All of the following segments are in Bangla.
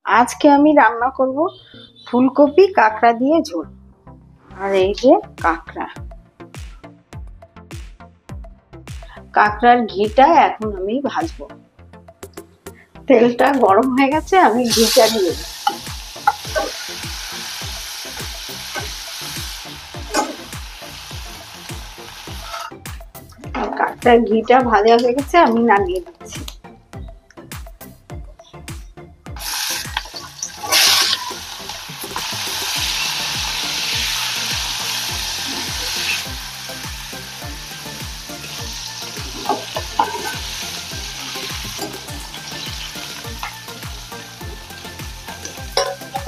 আজকে আমি রান্না করব ফুলকপি কাঁকড়া দিয়ে ঝোল। আর এই যে কাঁকড়ার ঘিটা এখন আমি ভাজবো। তেলটা গরম হয়ে গেছে, আমি ঘিটা দিয়ে দিচ্ছি। কাঁকড়ার ঘিটা ভাজা হয়ে গেছে, আমি নামিয়ে দিচ্ছি।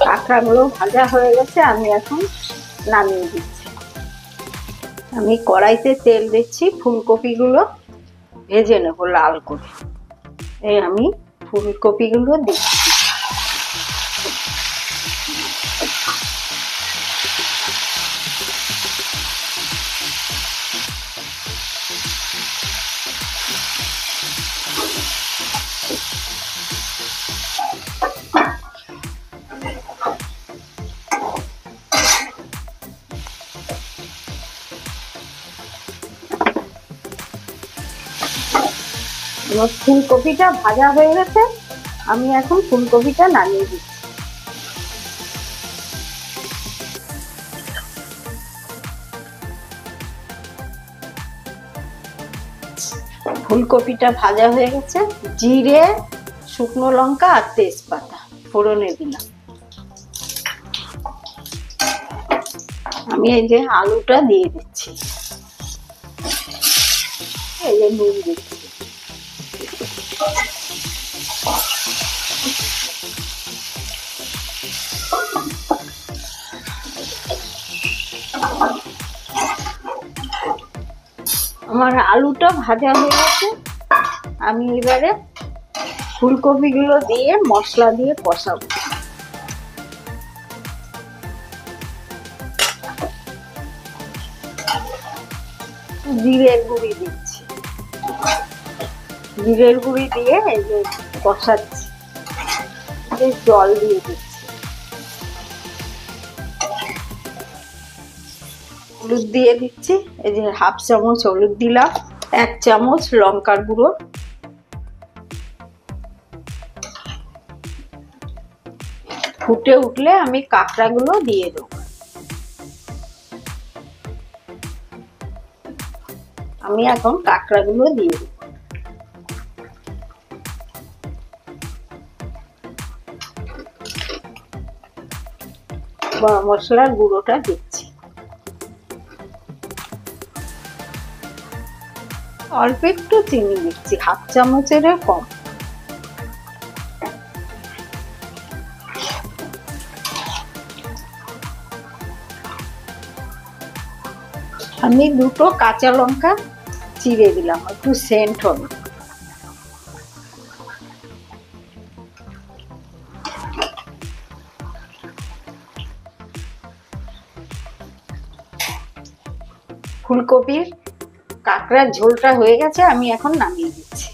কাঁকড়াগুলো ভাজা হয়ে গেছে, আমি এখন নামিয়ে দিচ্ছি। আমি কড়াইতে তেল দিচ্ছি, ফুলকপিগুলো ভেজে নেবো লাল করে। এই আমি ফুলকপিগুলো দিচ্ছি। আমার ফুলকপিটা ভাজা হয়ে গেছে, আমি এখন ফুলকপিটা নামিয়ে দিচ্ছি। ফুলকপিটা ভাজা হয়ে গেছে, জিরে, শুকনো লঙ্কা আর তেজপাতা ফোড়নে দিলাম। আমি এই যে আলুটা দিয়ে দিচ্ছি, এই যে নুন দিচ্ছি। আমার আলুটা ভাজা হয়ে গেছে, আমি এবারে ফুলকপিগুলো দিয়ে মশলা দিয়ে কষাবো। জিরের গুঁড়ি দিচ্ছি, জিরের গুঁড়ি দিয়ে এই যে কষাচ্ছি। জল দিয়ে দিচ্ছি, হলুদ দিয়ে দিচ্ছি। এই যে হাফ চামচ হলুদ দিলাম, 1 চামচ লঙ্কার গুঁড়ো, ফুটে উঠলে আমি কাঁকড়াগুলো দিয়ে দেবো। আমি এখন কাঁকড়াগুলো দিয়ে দেবো। গরম মশলার গুঁড়োটা দিচ্ছি, অল্প একটু চিনি দিচ্ছি, হাফ চামচের কম। আমি 2টো কাঁচা লঙ্কা চিড়ে দিলাম, একটু সেন্ট হবে। ফুলকপির কাঁকড়ার ঝোলটা হয়ে গেছে, আমি এখন নামিয়ে দিচ্ছি।